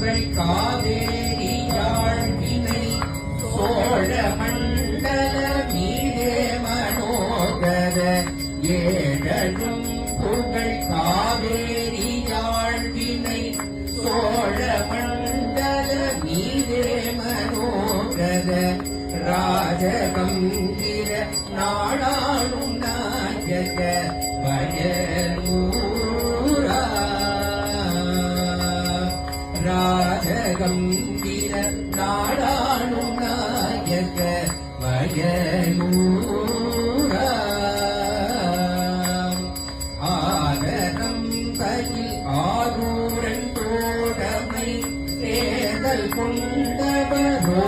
புகழ் காவேரி யாழ்வினை சோழ மண்டல மீதே மனோகர ஏழழும் புகழ் காவேரி யாழ்வினை சோழ மண்டல மீதே மனோகர ராஜகம்பீர நாடாளும் நாயக வயலூரா ராஜகம்பீர நாடாளும் நாயக வயலூரா ஆதரம் பயில் ஆரூரன் தோடமை தேர்தல் கொண்டவரோ